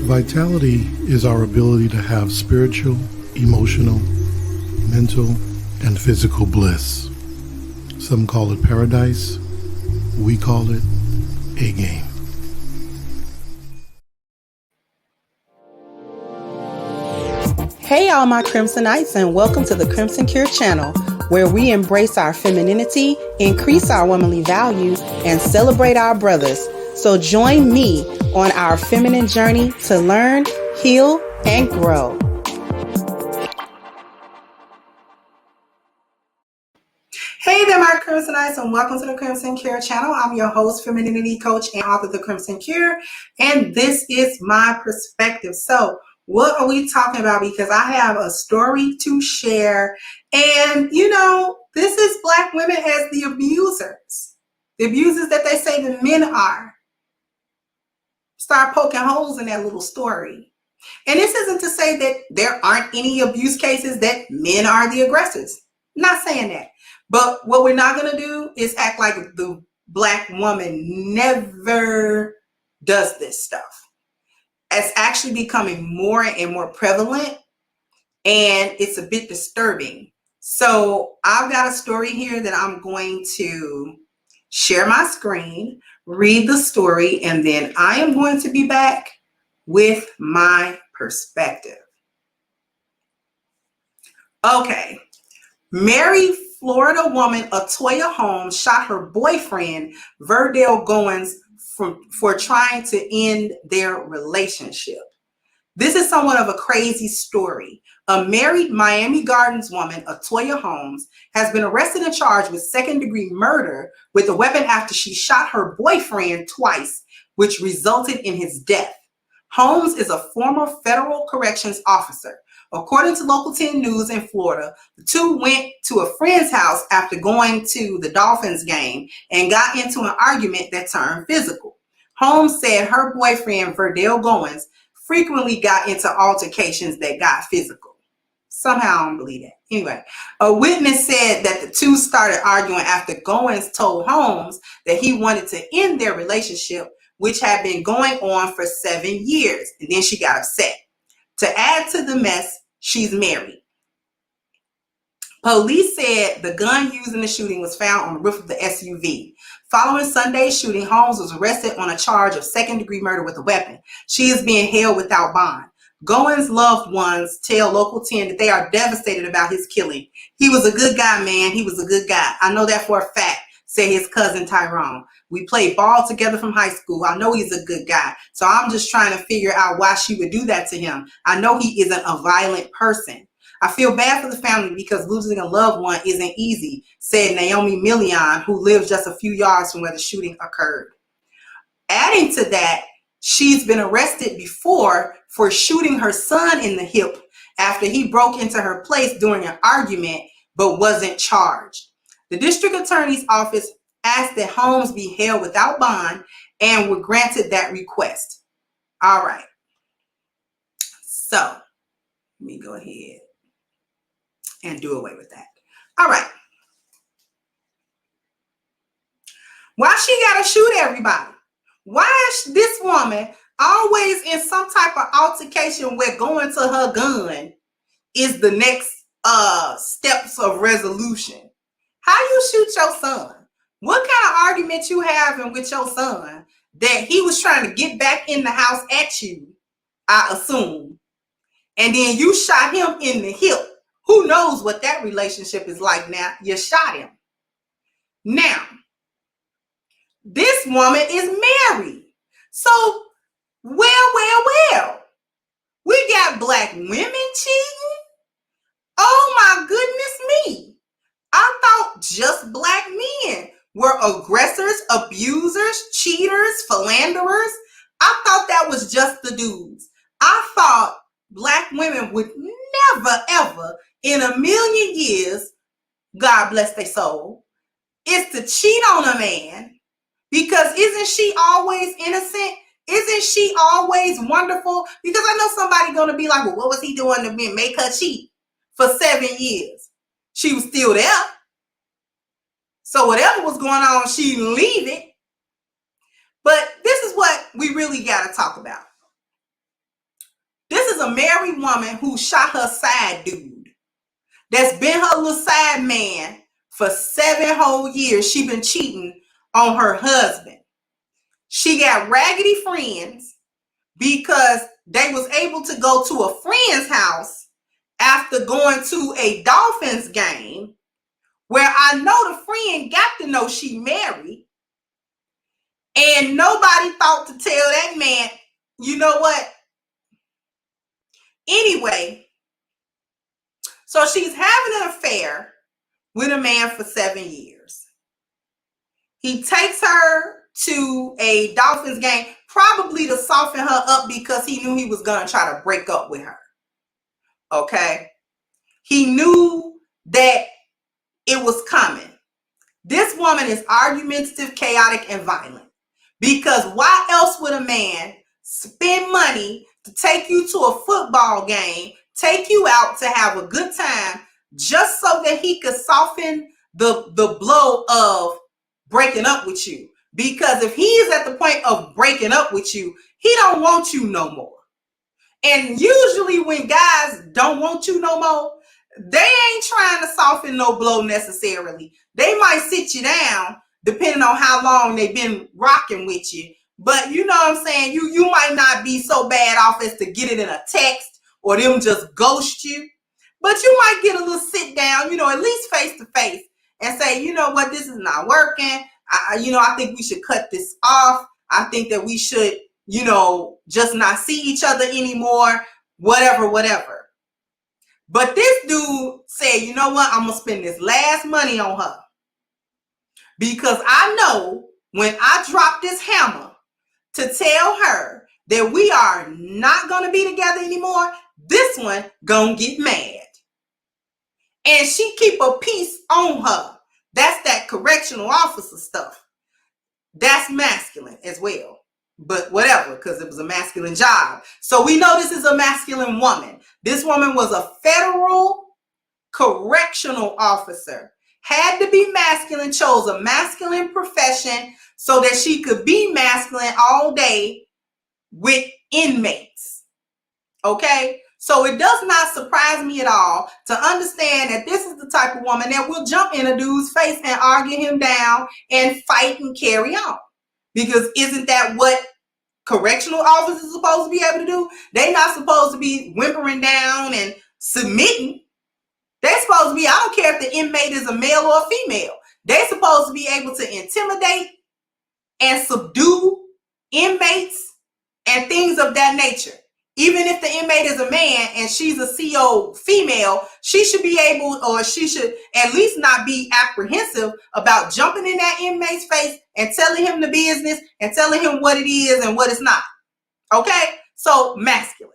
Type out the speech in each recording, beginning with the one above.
Vitality is our ability to have spiritual, emotional, mental, and physical bliss. Some call it paradise. We call it a game. Hey all my Crimsonites, and welcome to the Crimson Cure channel, where we embrace our femininity, increase our womanly value, and celebrate our brothers. So join me on our feminine journey to learn, heal, and grow. Hey there my Crimsonites, and welcome to the Crimson Cure channel. I'm your host, femininity coach, and author of the Crimson Cure, and this is my perspective. So what are we talking about? Because I have a story to share. And, this is Black women as the abusers. The abusers that they say the men are. Start poking holes in that little story. And this isn't to say that there aren't any abuse cases that men are the aggressors. I'm not saying that. But what we're not going to do is act like the Black woman never does this stuff. It's actually becoming more and more prevalent, and it's a bit disturbing. So I've got a story here that I'm going to share my screen, read the story, and then I am going to be back with my perspective. Okay. Married Florida woman Atoya Holmes shot her boyfriend, Verdell Goins, for trying to end their relationship. This is somewhat of a crazy story. A married Miami Gardens woman, Atoya Holmes, has been arrested and charged with second-degree murder with a weapon after she shot her boyfriend twice, which resulted in his death. Holmes is a former federal corrections officer. According to Local 10 News in Florida, the two went to a friend's house after going to the Dolphins game and got into an argument that turned physical. Holmes said her boyfriend, Verdell Goins, frequently got into altercations that got physical. Somehow I don't believe that. Anyway, a witness said that the two started arguing after Goins told Holmes that he wanted to end their relationship, which had been going on for 7 years, and then she got upset. To add to the mess, she's married. Police said the gun used in the shooting was found on the roof of the SUV. Following Sunday's shooting, Holmes was arrested on a charge of second-degree murder with a weapon. She is being held without bond. Goins' loved ones tell Local 10 that they are devastated about his killing. He was a good guy, man. He was a good guy. I know that for a fact, said his cousin Tyrone. We played ball together from high school. I know he's a good guy. So I'm just trying to figure out why she would do that to him. I know he isn't a violent person. I feel bad for the family because losing a loved one isn't easy, said Naomi Million, who lives just a few yards from where the shooting occurred. Adding to that, she's been arrested before for shooting her son in the hip after he broke into her place during an argument but wasn't charged. The district attorney's office asked that Holmes be held without bond and were granted that request. All right. So let me go ahead and do away with that. All right. Why she gotta shoot everybody? Why is this woman always in some type of altercation where going to her gun is the next steps of resolution? How you shoot your son? What kind of argument you having with your son that he was trying to get back in the house at you, I assume, and then you shot him in the hip? Who knows what that relationship is like now? You shot him. Now, this woman is married. So, well. We got Black women cheating? Oh my goodness me. I thought just Black men were aggressors, abusers, cheaters, philanderers. I thought that was just the dudes. I thought Black women would never, ever in a million years, God bless their soul, is to cheat on a man, because isn't she always innocent? Isn't she always wonderful? Because I know somebody going to be like, well, what was he doing to make her cheat for 7 years? She was still there. So whatever was going on, she didn't leave it. But this is what we really got to talk about. is a married woman who shot her side dude. That's been her little side man for 7 whole years. She been cheating on her husband. She got raggedy friends because they was able to go to a friend's house after going to a Dolphins game, where I know the friend got to know she married, and nobody thought to tell that man, you know what? Anyway, so she's having an affair with a man for 7 years. He takes her to a Dolphins game, probably to soften her up because he knew he was going to try to break up with her. Okay? He knew that it was coming. This woman is argumentative, chaotic, and violent. Because why else would a man spend money to take you to a football game, take you out to have a good time, just so that he could soften the blow of breaking up with you? Because if he is at the point of breaking up with you, he don't want you no more. And usually when guys don't want you no more, they ain't trying to soften no blow necessarily. They might sit you down depending on how long they've been rocking with you. But you know what I'm saying? You might not be so bad off as to get it in a text or them just ghost you. But you might get a little sit down, at least face to face, and say, you know what, this is not working. I think we should cut this off. I think that we should, just not see each other anymore, whatever. But this dude said, you know what, I'm going to spend this last money on her. Because I know when I drop this hammer to tell her that we are not going to be together anymore, this one going to get mad. And she keep a piece on her. That's that correctional officer stuff. That's masculine as well. But whatever, because it was a masculine job. So we know this is a masculine woman. This woman was a federal correctional officer. Had to be masculine, chose a masculine profession so that she could be masculine all day with inmates. Okay? So it does not surprise me at all to understand that this is the type of woman that will jump in a dude's face and argue him down and fight and carry on. Because isn't that what correctional officers are supposed to be able to do? They're not supposed to be whimpering down and submitting. They're supposed to be, I don't care if the inmate is a male or a female. They're supposed to be able to intimidate and subdue inmates and things of that nature. Even if the inmate is a man and she's a CO female, she should be able, or she should at least not be apprehensive about jumping in that inmate's face and telling him the business and telling him what it is and what it's not. Okay? So masculine.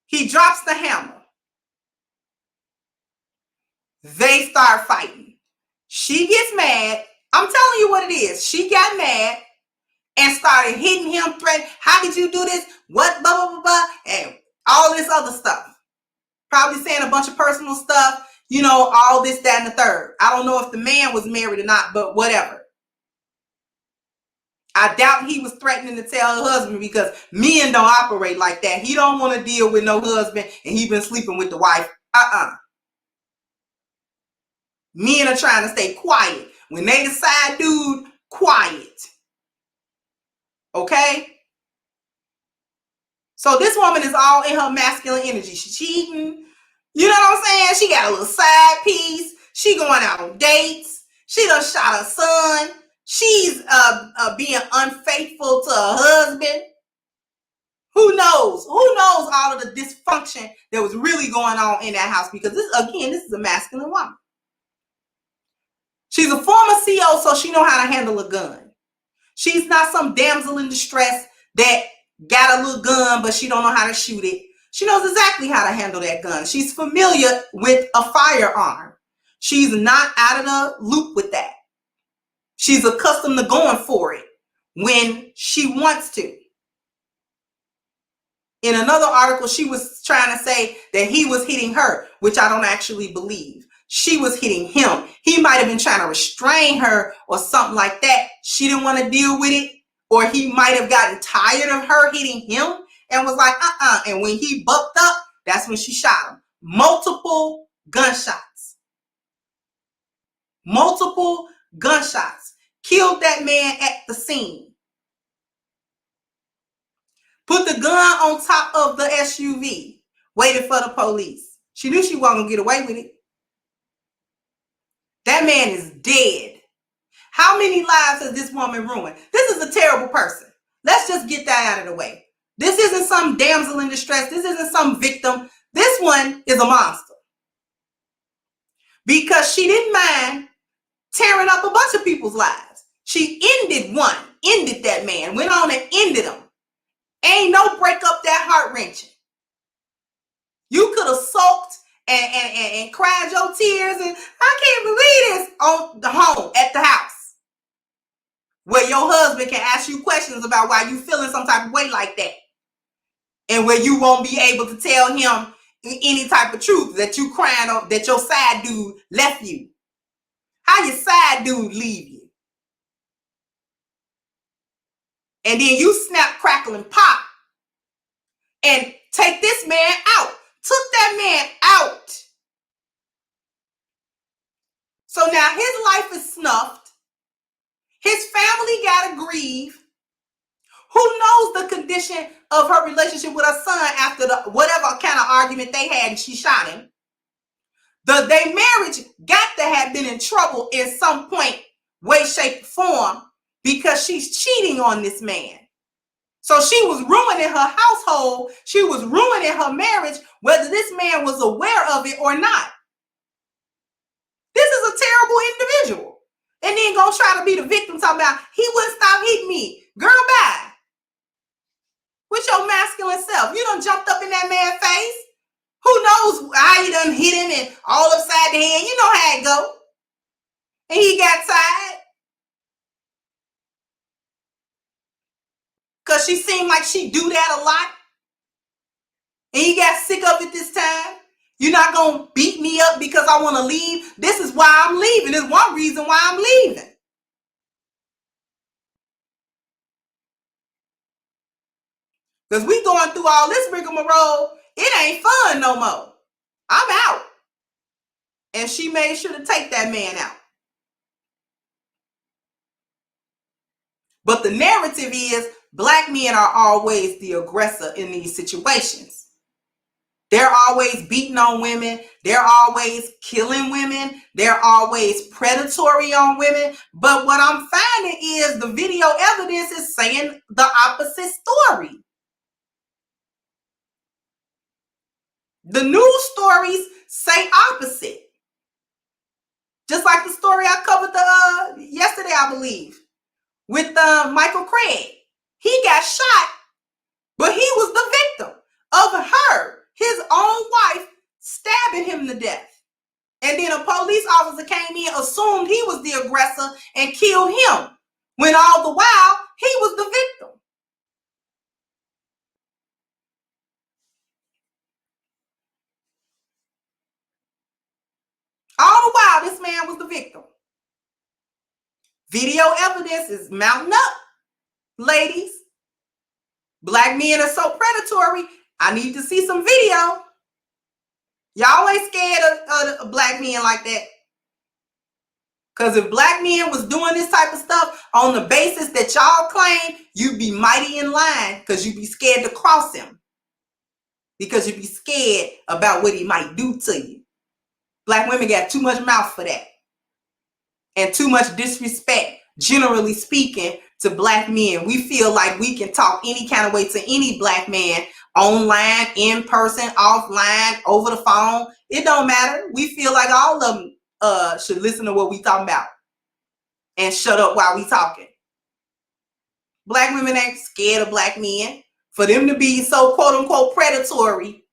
He drops the hammer. They start fighting. She gets mad. I'm telling you what it is. She got mad and started hitting him, threatening, how did you do this? What, blah, blah, blah, blah, and all this other stuff. Probably saying a bunch of personal stuff, all this, that, and the third. I don't know if the man was married or not, but whatever. I doubt he was threatening to tell her husband, because men don't operate like that. He don't want to deal with no husband and he been sleeping with the wife. Men are trying to stay quiet. When they decide, dude, quiet. Okay? So this woman is all in her masculine energy. She's cheating. You know what I'm saying? She got a little side piece. She going out on dates. She done shot her son. She's being unfaithful to her husband. Who knows? Who knows all of the dysfunction that was really going on in that house? Because this is a masculine woman. She's a former CO, so she know how to handle a gun. She's not some damsel in distress that got a little gun, but she don't know how to shoot it. She knows exactly how to handle that gun. She's familiar with a firearm. She's not out of the loop with that. She's accustomed to going for it when she wants to. In another article, she was trying to say that he was hitting her, which I don't actually believe. She was hitting him. He might have been trying to restrain her or something like that. She didn't want to deal with it. Or he might have gotten tired of her hitting him and was like, And when he bucked up, that's when she shot him. Multiple gunshots. Multiple gunshots. Killed that man at the scene. Put the gun on top of the SUV. Waited for the police. She knew she wasn't going to get away with it. That man is dead. How many lives has this woman ruined? This is a terrible person. Let's just get that out of the way. This isn't some damsel in distress. This isn't some victim. This one is a monster. Because she didn't mind tearing up a bunch of people's lives. She ended that man, went on and ended him. Ain't no break up that heart-wrenching. You could have sulked and cried your tears and I can't believe this on the home at the house where your husband can ask you questions about why you feeling some type of way like that, and where you won't be able to tell him any type of truth that you crying on, that your side dude left you. How your side dude leave you? And then you snap, crackle, and pop and take this man out. Took that man out. So now his life is snuffed. His family got to grieve. Who knows the condition of her relationship with her son after the whatever kind of argument they had and she shot him. Their marriage got to have been in trouble in some point, way, shape, or form, because she's cheating on this man. So she was ruining her household. She was ruining her marriage, whether this man was aware of it or not. This is a terrible individual. And then gonna try to be the victim, talking about he wouldn't stop hitting me. Girl, bye. With your masculine self. You done jumped up in that man's face. Who knows how you done hit him and all upside the head. You know how it go. And he got tired. Because she seemed like she do that a lot. And he got sick of it this time. You're not going to beat me up because I want to leave. This is why I'm leaving. There's one reason why I'm leaving. Because we going through all this rigmarole. It ain't fun no more. I'm out. And she made sure to take that man out. But the narrative is black men are always the aggressor in these situations. They're always beating on women. They're always killing women. They're always predatory on women. But what I'm finding is the video evidence is saying the opposite story. The news stories say opposite. Just like the story I covered yesterday, I believe, with Michael Craig. He got shot, but he was the victim of her, his own wife, stabbing him to death. And then a police officer came in, assumed he was the aggressor, and killed him, when all the while he was the victim. All the while, this man was the victim. Video evidence is mounting up, ladies. Black men are so predatory. I need to see some video. Y'all ain't scared of black men like that. Because if black men was doing this type of stuff on the basis that y'all claim, you'd be mighty in line because you'd be scared to cross him. Because you'd be scared about what he might do to you. Black women got too much mouth for that. And too much disrespect, generally speaking, to black men. We feel like we can talk any kind of way to any black man, online, in person, offline, over the phone. It don't matter. We feel like all of them should listen to what we talking about and shut up while we talking. Black women ain't scared of black men. For them to be so quote unquote predatory,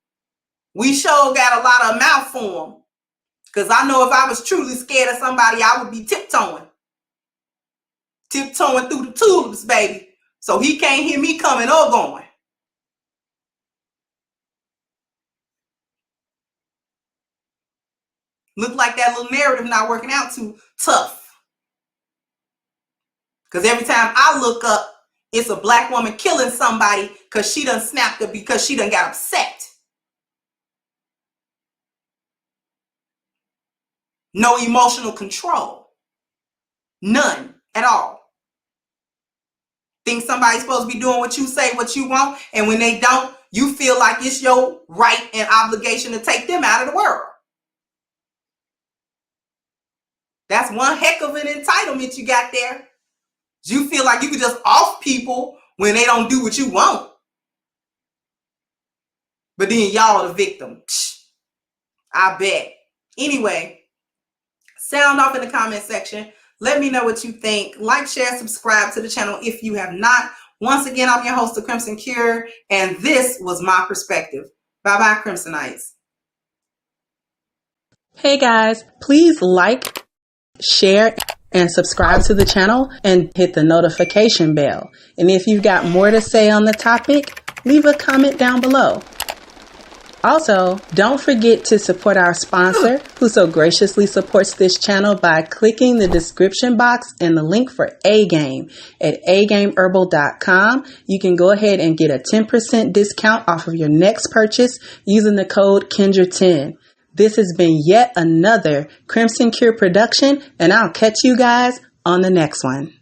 we sure got a lot of mouth for them. Because I know if I was truly scared of somebody, I would be tiptoeing. Tiptoeing through the tulips, baby. So he can't hear me coming or going. Look like that little narrative not working out too tough. Because every time I look up, It's a black woman killing somebody because she done snapped her because she done got upset. No emotional control. None at all. Think somebody's supposed to be doing what you say, what you want, and when they don't, you feel like it's your right and obligation to take them out of the world. That's one heck of an entitlement you got there. You feel like you can just off people when they don't do what you want. But then y'all the victim. I bet. Anyway, sound off in the comment section. Let me know what you think. Like, share, subscribe to the channel if you have not. Once again, I'm your host, The Crimson Cure, and this was my perspective. Bye-bye, Crimsonites. Hey guys, please like, share, and subscribe to the channel and hit the notification bell. And if you've got more to say on the topic, leave a comment down below. Also, don't forget to support our sponsor who so graciously supports this channel by clicking the description box and the link for A-Game at agameherbal.com. You can go ahead and get a 10% discount off of your next purchase using the code Kendra10. This has been yet another Crimson Cure production, and I'll catch you guys on the next one.